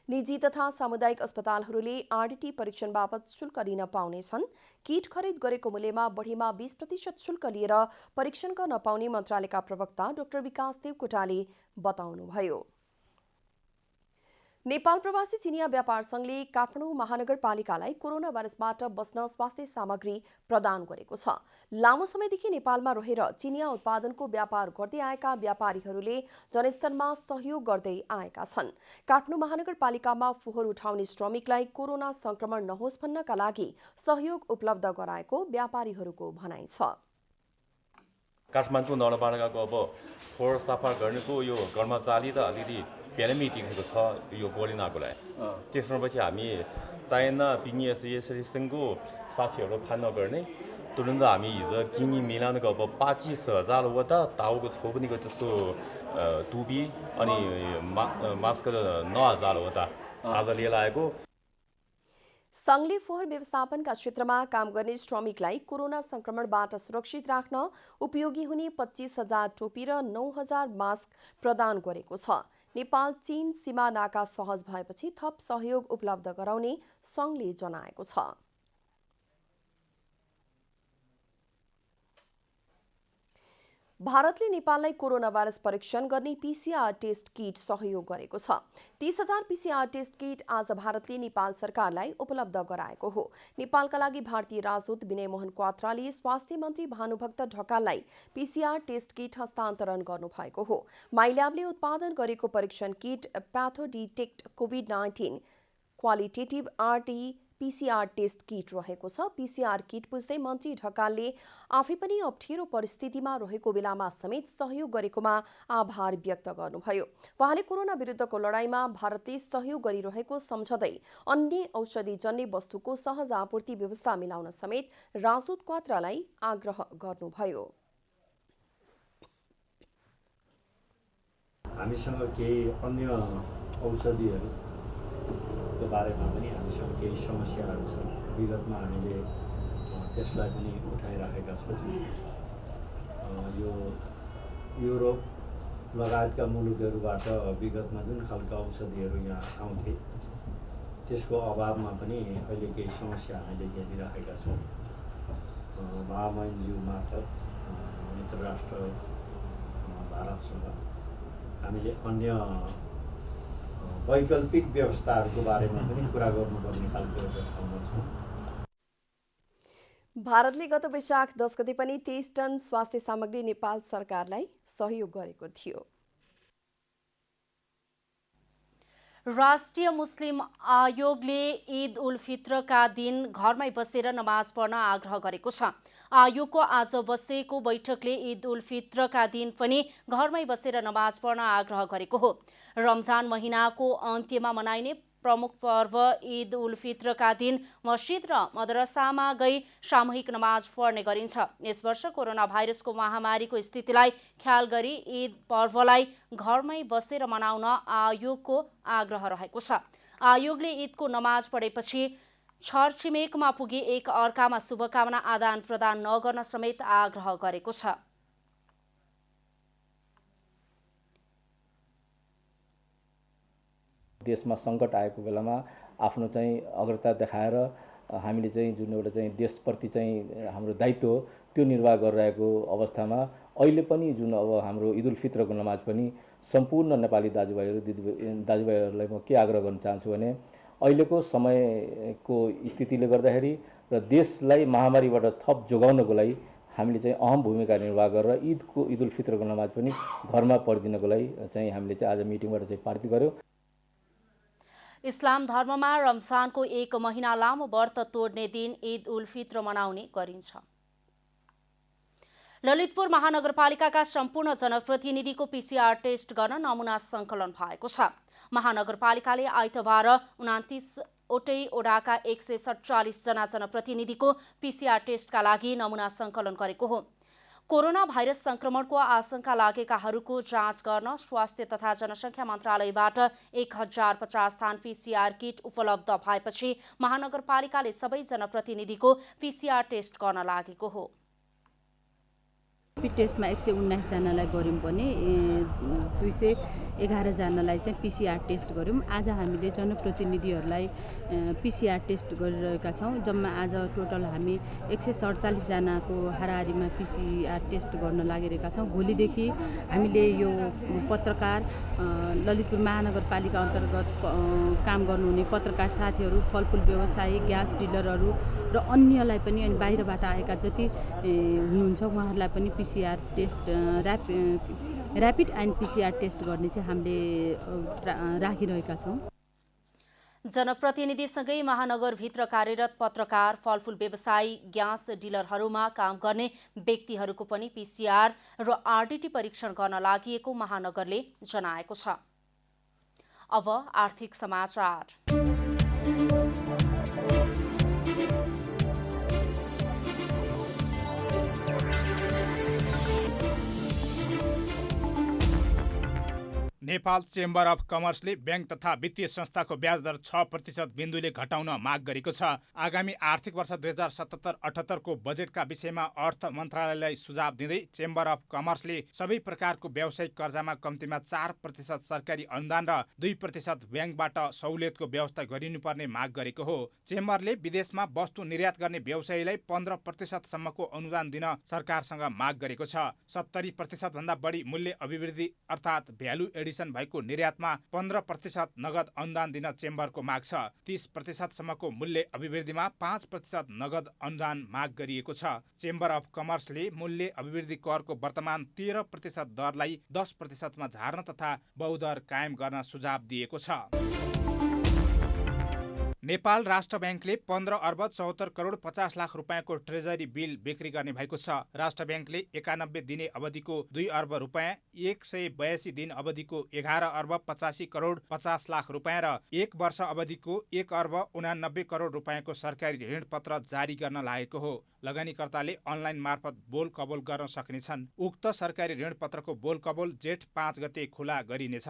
निजी तथा सामुदायिक अस्पतालहरूले आरडीटी परीक्षण बापत शुल्क लिन पाउनेछन्। किट खरिद गरेको मूल्यमा बढीमा 20% शुल्क लिएर परीक्षण गर्न पाउने मन्त्रालयका प्रवक्ता डाक्टर विकास देवकोटाले बताउनुभयो। नेपाल प्रवासी चिनिया व्यापार संघले काठमाडौँ महानगरपालिकालाई कोरोना भाइरसबाट बस्न स्वास्थ्य सामग्री प्रदान गरेको छ। लामो समयदेखि नेपालमा रहेर चिनिया उत्पादनको व्यापार गर्दै आएका व्यापारीहरूले जनस्तरमा सहयोग गर्दै आएका छन्। काठमाडौँ महानगरपालिकामा फोहोर उठाउने श्रमिकलाई कोरोना संक्रमण नहोस् भन्नका लागि सहयोग उपलब्ध गराएको व्यापारीहरूको भनाइ छ। काठमाडौँ नगरपालिकाको अब फोहोर सफा गर्नेको यो कर्मचारी त अलिकति पेन्डेमिक देखेको छ यो कोरोनाको लागि। त्यसपछि हामी चाइना पिनिएसोसिएसनको साथीहरू फान नगर्ने तुरुन्त हामी हिजो किनी मिलानको अब 25,000 वटा ताउको छोप्नेको त्यस्तो टुपी अनि मास्क 9,000 वटा आज लिएर आएको। सङ्घले फोहोर व्यवस्थापनका क्षेत्रमा काम गर्ने श्रमिकलाई कोरोना संक्रमणबाट सुरक्षित राख्न उपयोगी हुने 25,000 टोपी र 9,000 मास्क प्रदान गरेको छ। नेपाल चीन सीमा नाका सहज भएपछि थप सहयोग उपलब्ध गराउने सङ्घले जनाएको छ। भारतले नेपाललाई कोरोना भाइरस परीक्षण गर्ने पीसीआर टेस्ट किट सहयोग गरेको छ। 30,000 पीसीआर टेस्ट किट आज भारतले नेपाल सरकारलाई उपलब्ध गराएको हो। नेपालका लागि भारतीय राजदूत विनय मोहन क्वात्राले स्वास्थ्य मन्त्री भानुभक्त ढकाललाई पीसीआर टेस्ट किट हस्तान्तरण गर्नुभएको हो। माइल्याबले उत्पादन गरेको परीक्षण किट प्याथो डिटेक्ट कोभिड-19 qualitative RT PCR test kit रहेको छ। पीसीआर किट बुझ्दै मन्त्री ढकालले आफै पनि अप्ठ्यारो परिस्थितिमा रहेको बेलामा समेत सहयोग गरेकोमा आभार व्यक्त गर्नुभयो। उहाँले कोरोना विरुद्धको लडाईँमा भारतले सहयोग गरिरहेको सम्झँदै अन्य औषधिजन्य वस्तुको सहज आपूर्ति व्यवस्था मिलाउन समेत राजदूत क्वात्रालाई आग्रह गर्नुभयो। हामीसँग केही अन्य औषधिहरूको बारेमा पनि हामीसँग केही समस्याहरू छन्। विगतमा हामीले त्यसलाई पनि उठाइराखेका छौँ। यो युरोप लगायतका मुलुकहरूबाट विगतमा जुन खालका औषधिहरू यहाँ आउँथे त्यसको अभावमा पनि अहिले केही समस्या हामीले झेलिराखेका छौँ। महामहिमज्यू मार्फत मित्र राष्ट्र भारतसँग हामीले अन्य वैकल्पिक व्यवस्थाहरूको बारेमा पनि कुरा गर्नुपर्ने खालको एउटा ठाउँमा छौँ। भारतले गत वैशाख 10 गते पनि 23 टन स्वास्थ्य सामग्री नेपाल सरकारलाई सहयोग गरेको थियो। राष्ट्रिय मुस्लिम आयोगले ईद उल फित्रका दिन घरमै बसेर नमाज पढ्न आग्रह गरेको छ। आयोगको आज बसेको बैठकले ईद उल फित्रका दिन पनि घरमै बसेर नमाज पढ्न आग्रह गरेको हो। रमजान महिनाको अन्त्यमा मनाइने प्रमुख पर्व ईद उल फित्रका दिन मस्जिद र मदरसामा गई सामूहिक नमाज पढ्ने गरिन्छ। यस वर्ष कोरोना भाइरसको महामारीको स्थितिलाई ख्याल गरी ईद पर्वलाई घरमै बसेर मनाउन आयोगको आग्रह रहेको छ। आयोगले ईदको नमाज पढेपछि छरछिमेकमा पुगी एक अर्कामा शुभकामना आदान प्रदान नगर्न समेत आग्रह गरेको छ। देशमा सङ्कट आएको बेलामा आफ्नो चाहिँ अग्रता देखाएर हामीले चाहिँ जुन एउटा चाहिँ देशप्रति चाहिँ हाम्रो दायित्व हो त्यो निर्वाह गरिरहेको अवस्थामा अहिले पनि जुन अब हाम्रो ईद उल फित्रको नमाज पनि सम्पूर्ण नेपाली दाजुभाइहरूलाई म के आग्रह गर्न चाहन्छु भने अहिलेको समयको स्थितिले गर्दाखेरि र देशलाई महामारीबाट थप जोगाउनको लागि हामीले चाहिँ अहम भूमिका निर्वाह गरेर ईद उल फित्रको नमाज पनि घरमा पढिदिनको लागि चाहिँ हामीले चाहिँ आज मिटिङबाट चाहिँ पारित गर्यौँ। इस्लाम धर्ममा रमजानको एक महिना लामो व्रत तोड्ने दिन ईद उल फित्र मनाउने गरिन्छ। ललितपुर महानगरपालिकाका सम्पूर्ण जनप्रतिनिधिको पीसीआर टेस्ट गर्न नमुना सङ्कलन भएको छ। महानगरपालिकाले आइतबार 29वटै ओडाका 147 जना जनप्रतिनिधिको पीसीआर टेस्टका लागि नमुना सङ्कलन गरेको हो। कोरोना भाइरस संक्रमणको आशंका लागेकाहरूको जाँच गर्न स्वास्थ्य तथा जनसङ्ख्या मन्त्रालयबाट 1050 थान पीसीआर किट उपलब्ध भएपछि महानगरपालिकाले सबै जनप्रतिनिधिको पीसीआर टेस्ट गर्न लागेको हो। टेस्टमा 119 जनालाई गऱ्यौँ भने 211 जनालाई चाहिँ पीसीआर टेस्ट गऱ्यौँ। आज हामीले जनप्रतिनिधिहरूलाई पीसीआर टेस्ट गरिरहेका छौँ। जम्मा आज टोटल हामी 147 जनाको हाराहारीमा पीसीआर टेस्ट गर्न लागिरहेका छौँ। भोलिदेखि हामीले यो पत्रकार ललितपुर महानगरपालिका अन्तर्गत काम गर्नुहुने पत्रकार साथीहरू, फलफुल व्यवसायी, ग्यास डिलरहरू र अन्यलाई पनि अनि बाहिरबाट आएका जति हुनुहुन्छ उहाँहरूलाई पनि PCR test rapid and PCR test गर्ने चाहिँ हामीले राखिरहेका छौँ। जनप्रतिनिधिसँगै महानगरभित्र कार्यरत पत्रकार, फलफुल व्यवसायी, ग्यास डिलरहरूमा काम गर्ने व्यक्तिहरूको पनि पीसीआर र आरडीटी परीक्षण गर्न लागि महानगरले जनाएको छ। अब आर्थिक समाचार। नेपाल चेम्बर अफ कमर्सले ब्याङ्क तथा वित्तीय संस्थाको ब्याज दर 6% बिन्दुले घटाउन माग गरेको छ। आगामी आर्थिक वर्ष 2077-78 को बजेटका विषयमा अर्थ मन्त्रालयलाई सुझाव दिँदै चेम्बर अफ कमर्सले सबै प्रकारको व्यावसायिक कर्जामा कम्तीमा 4% सरकारी अनुदान र 2% ब्याङ्कबाट सहुलियतको व्यवस्था गरिनुपर्ने माग गरेको हो। चेम्बरले विदेशमा वस्तु निर्यात गर्ने व्यवसायीलाई 15% सम्मको अनुदान दिन सरकारसँग माग गरेको छ। 70% भन्दा बढी मूल्य अभिवृद्धि अर्थात् भ्यालु एडिसन भएको निर्यातमा 15% नगद अनुदान दिन चेम्बरको माग छ। 30% सम्मको मूल्य अभिवृद्धिमा 5% नगद अनुदान माग गरिएको छ। चेम्बर अफ कमर्सले मूल्य अभिवृद्धि करको वर्तमान 13% दरलाई 10% मा झार्न तथा बहुदर कायम गर्न सुझाव दिएको छ। नेपाल राष्ट्र ब्याङ्कले 15 अर्ब 74 करोड 50 लाख रुपियाँको ट्रेजरी बिल बिक्री गर्ने भएको छ। राष्ट्र ब्याङ्कले 91 दिने अवधिको 2 अर्ब रुपियाँ, 182 दिन अवधिको 11 अर्ब 85 करोड 50 लाख रुपियाँ र 1 वर्ष अवधिको 1 अर्ब 89 करोड रुपियाँको सरकारी ऋण पत्र जारी गर्न लागेको हो। लगानीकर्ताले अनलाइन मार्फत बोल कबोल गर्न सक्नेछन्। उक्त सरकारी ऋण पत्रको बोल कबोल जेठ 5 गते खुला गरिनेछ।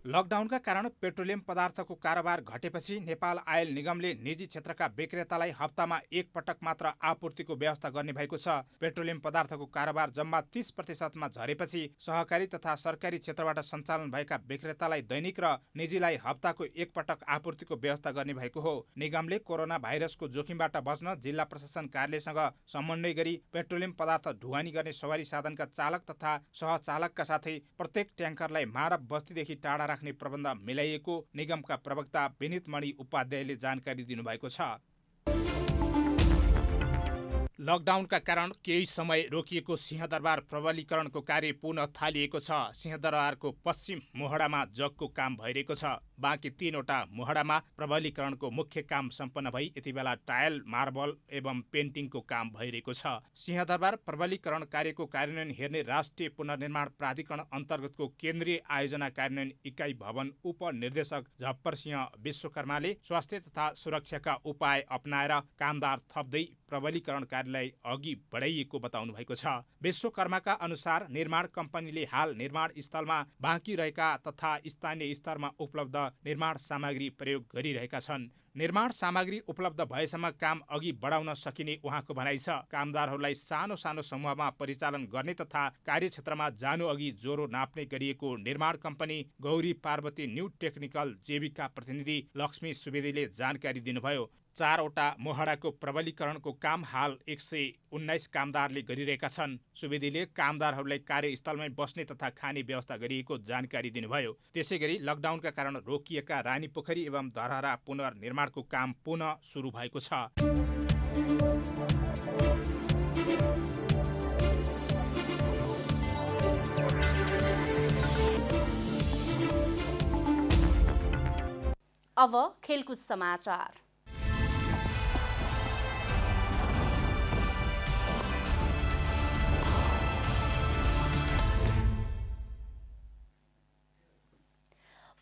लकडाउनका कारण पेट्रोलियम पदार्थको कारोबार घटेपछि नेपाल आयल निगमले निजी क्षेत्रका विक्रेतालाई हप्तामा एक पटक मात्र आपूर्तिको व्यवस्था गर्ने भएको छ। पेट्रोलियम पदार्थको कारोबार जम्मा 30% मा झरेपछि सहकारी तथा सरकारी क्षेत्रबाट सञ्चालन भएका विक्रेतालाई दैनिक र निजीलाई हप्ताको एक पटक आपूर्तिको व्यवस्था गर्ने भएको हो। निगमले कोरोना भाइरसको जोखिमबाट बच्न जिल्ला प्रशासन कार्यालयसँग समन्वय गरी पेट्रोलियम पदार्थ ढुवानी गर्ने सवारी साधनका चालक तथा सहचालकका साथै प्रत्येक ट्याङ्करलाई मानव बस्तीदेखि टाढा राख्ने प्रबन्ध मिलाइएको निगमका प्रवक्ता विनित मणि उपाध्यायले जानकारी दिनुभएको छ। लकडाउनका कारण केही समय रोकिएको सिंहदरबार प्रबलीकरणको कार्य पुनः थालिएको छ। सिंहदरबारको पश्चिम मोहडामा जगको काम भइरहेको छ। बाँकी 3वटा मोहडामा प्रबलीकरणको मुख्य काम सम्पन्न भई यति बेला टायल, मार्बल एवं पेन्टिङको काम भइरहेको छ। सिंहदरबार प्रबलीकरण कार्यको कार्यान्वयन हेर्ने राष्ट्रिय पुनर्निर्माण प्राधिकरण अन्तर्गतको केन्द्रीय आयोजना कार्यान्वयन इकाइ भवन उपनिर्देशक झप्पर सिंह विश्वकर्माले स्वास्थ्य तथा सुरक्षाका उपाय अपनाएर कामदार थप्दै प्रबलीकरण कार्यलाई अघि बढाइएको बताउनु भएको छ। विश्वकर्माका अनुसार निर्माण कम्पनीले हाल निर्माण स्थलमा बाँकी रहेका तथा स्थानीय स्तरमा उपलब्ध निर्माण सामग्री प्रयोग गरिरहेका छन्। निर्माण सामग्री उपलब्ध भएसम्म काम अघि बढाउन सकिने उहाँको भनाइ छ। कामदारहरूलाई सानो सानो समूहमा परिचालन गर्ने तथा कार्यक्षेत्रमा जानु अघि ज्वरो नाप्ने गरिएको निर्माण company Gauri Parvati new technical जेबीका प्रतिनिधि लक्ष्मी सुवेदीले जानकारी दिनुभयो। 4वटा मोहडाको प्रबलीकरणको काम हाल 119 कामदारले गरिरहेका छन्। सुवेदीले कामदारहरूलाई कार्यस्थलमै बस्ने तथा खाने व्यवस्था गरिएको जानकारी दिनुभयो। त्यसैगरी लकडाउनका कारण रोकिएका रानीपोखरी एवं धरहरा पुनर्निर्माणको काम पुनः सुरु भएको छ। अब खेलकुद समाचार।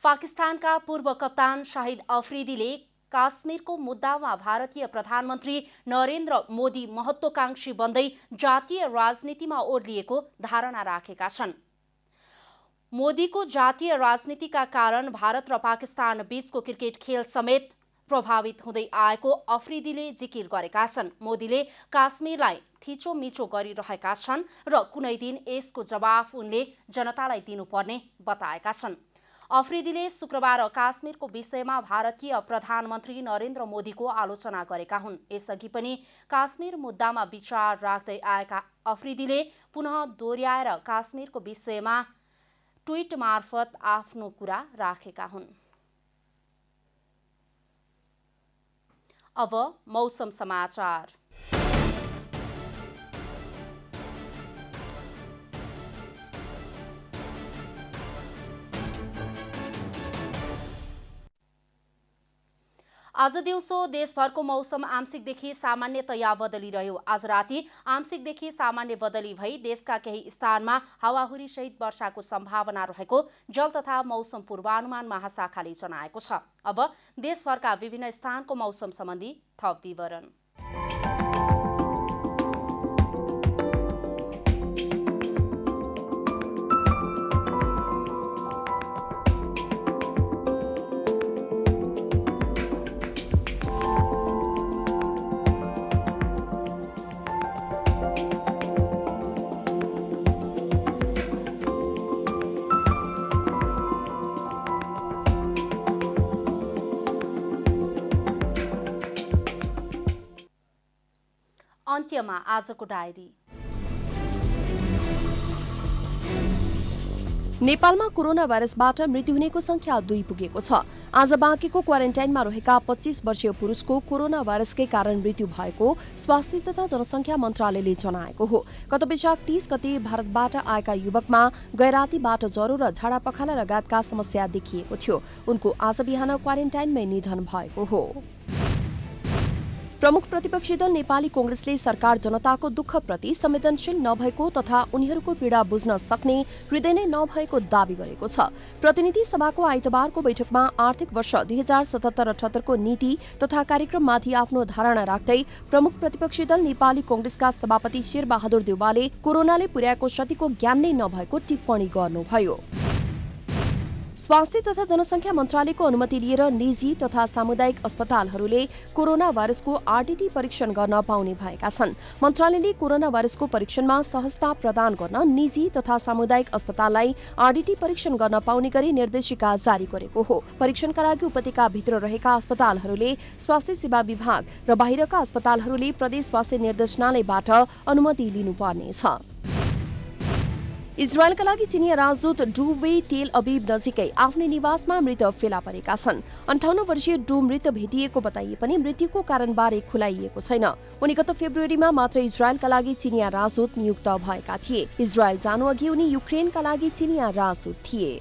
पाकिस्तानका पूर्व कप्तान शाहिद अफरिदीले काश्मीरको मुद्दामा भारतीय प्रधानमन्त्री नरेन्द्र मोदी महत्त्वकांक्षी बन्दै जातीय राजनीतिमा ओर्लिएको धारणा राखेका छन्। मोदीको जातीय राजनीतिका कारण भारत र पाकिस्तान बीचको क्रिकेट खेल समेत प्रभावित हुँदै आएको अफरिदीले जिकिर गरेका छन्। मोदीले काश्मीरलाई थिचोमिचो गरिरहेका छन् र कुनै दिन यसको जवाफ उनले जनतालाई दिनुपर्ने बताएका छन्। अफरिदीले शुक्रबार काश्मीरको विषयमा भारतीय प्रधानमन्त्री नरेन्द्र मोदीको आलोचना गरेका हुन्। यसअघि पनि काश्मीर मुद्दामा विचार राख्दै आएका अफरिदीले पुनः दोहोर्याएर काश्मीरको विषयमा ट्विट मार्फत आफ्नो कुरा राखेका हुन्। अब मौसम समाचार। आज दिउँसो देशभरको मौसम आंशिकदेखि सामान्यतया बदली रह्यो। आज राति आंशिकदेखि सामान्य बदली भई देशका केही स्थानमा हावाहुरी सहित वर्षाको सम्भावना रहेको जल तथा मौसम पूर्वानुमान महाशाखाले जनाएको छ। अब देशभरका विभिन्न स्थानको मौसम सम्बन्धी थप विवरण। अन्त्यमा आजको डायरी। नेपालमा कोरोना भाइरसबाट मृत्यु हुनेको संख्या 2 पुगेको छ। आज बाँकीको क्वारेन्टाइनमा रहेका 25 वर्षीय पुरुषको कोरोना भाइरसकै कारण मृत्यु भएको स्वास्थ्य तथा जनसंख्या मन्त्रालयले जनाएको हो। गत वैशाख 30 गते भारतबाट आएका युवकमा गैरातीबाट ज्वरो र झाडा पखाला लगायतका समस्या देखिएको थियो। उनको आज बिहान क्वारेन्टाइनमै निधन भएको हो। प्रमुख प्रतिपक्षी दल नेपाली कांग्रेसले सरकार जनताको दुःखप्रति संवेदनशील नभएको तथा उनीहरूको पीडा बुझ्न सक्ने हृदय नै नभएको दावी गरेको छ। प्रतिनिधि सभाको आइतबारको बैठकमा आर्थिक वर्ष 2077-78 को नीति तथा कार्यक्रममाथि आफ्नो धारणा राख्दै प्रमुख प्रतिपक्षी दल नेपाली कांग्रेसका सभापति शेरबहादुर देउवाले कोरोनाले पुर्याएको क्षतिको ज्ञान नै नभएको टिप्पणी गर्नुभयो। स्वास्थ्य तथा जनसंख्या मन्त्रालयको अनुमति लिएर निजी तथा सामुदायिक अस्पतालहरूले कोरोना भाइरसको आरटीटी परीक्षण गर्न पाउने भएका छन्। मन्त्रालयले कोरोना भाइरसको परीक्षणमा सहजता प्रदान गर्न निजी तथा सामुदायिक अस्पताललाई आरटीटी परीक्षण गर्न पाउने गरी निर्देशिका जारी गरेको हो। परीक्षणका लागि उपत्यकाभित्र रहेका अस्पतालहरूले स्वास्थ्य सेवा विभाग र बाहिरका अस्पतालहरूले प्रदेश स्वास्थ्य निर्देशनालयबाट अनुमति लिनुपर्नेछ। इजरायलका लागि चिनिया राजदूत डु वे तेल अबीब नजिकै आफ्नै निवासमा मृत फेला परेका छन्। 58 वर्षीय डु मृत भेटिएको बताइए पनि मृत्युको कारणबारे खुलाइएको छैन। उनी गत फेब्रुअरीमा मात्र इजरायलका लागि चिनिया राजदूत नियुक्त भएका थिए। इजरायल जानुअघि उनी युक्रेनका लागि चिनिया राजदूत थिए।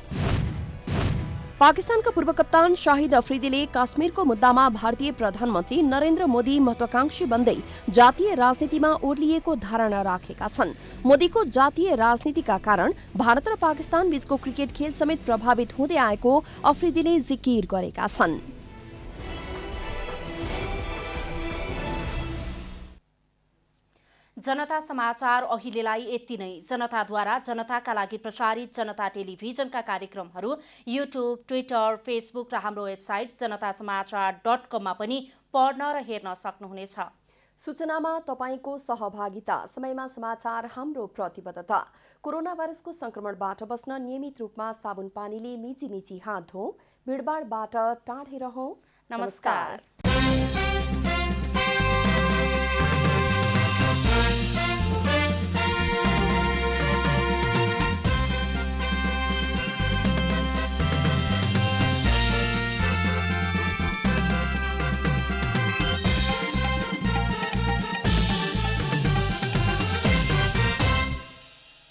पाकिस्तानका पूर्व कप्तान शाहिद अफ्रिदीले काश्मीरको मुद्दामा भारतीय प्रधानमन्त्री नरेन्द्र मोदी महत्वाकांक्षी बन्दै जातीय राजनीतिमा ओर्लिएको धारणा राखेका छन्। मोदीको जातीय राजनीतिका कारण भारत र पाकिस्तान बीचको क्रिकेट खेल समेत प्रभावित हुँदै आएको अफ्रिदीले जिकिर गरेका छन्। जनता समाचार अहिलेलाई यति नै। जनताद्वारा जनताका लागि प्रसारित जनता टेलिभिजनका कार्यक्रमहरू युट्युब, ट्विटर, फेसबुक र हाम्रो वेबसाइट जनतासमाचार.com मा पनि पढ्न र हेर्न सक्नुहुनेछ। सूचनामा तपाईको सहभागिता, समयमा समाचार हाम्रो प्रतिबद्धता। कोरोना भाइरसको संक्रमणबाट बस्न नियमित रूपमा साबुन पानीले मिची हात धौं, भिडभाडबाट टाढै रहौं। नमस्कार।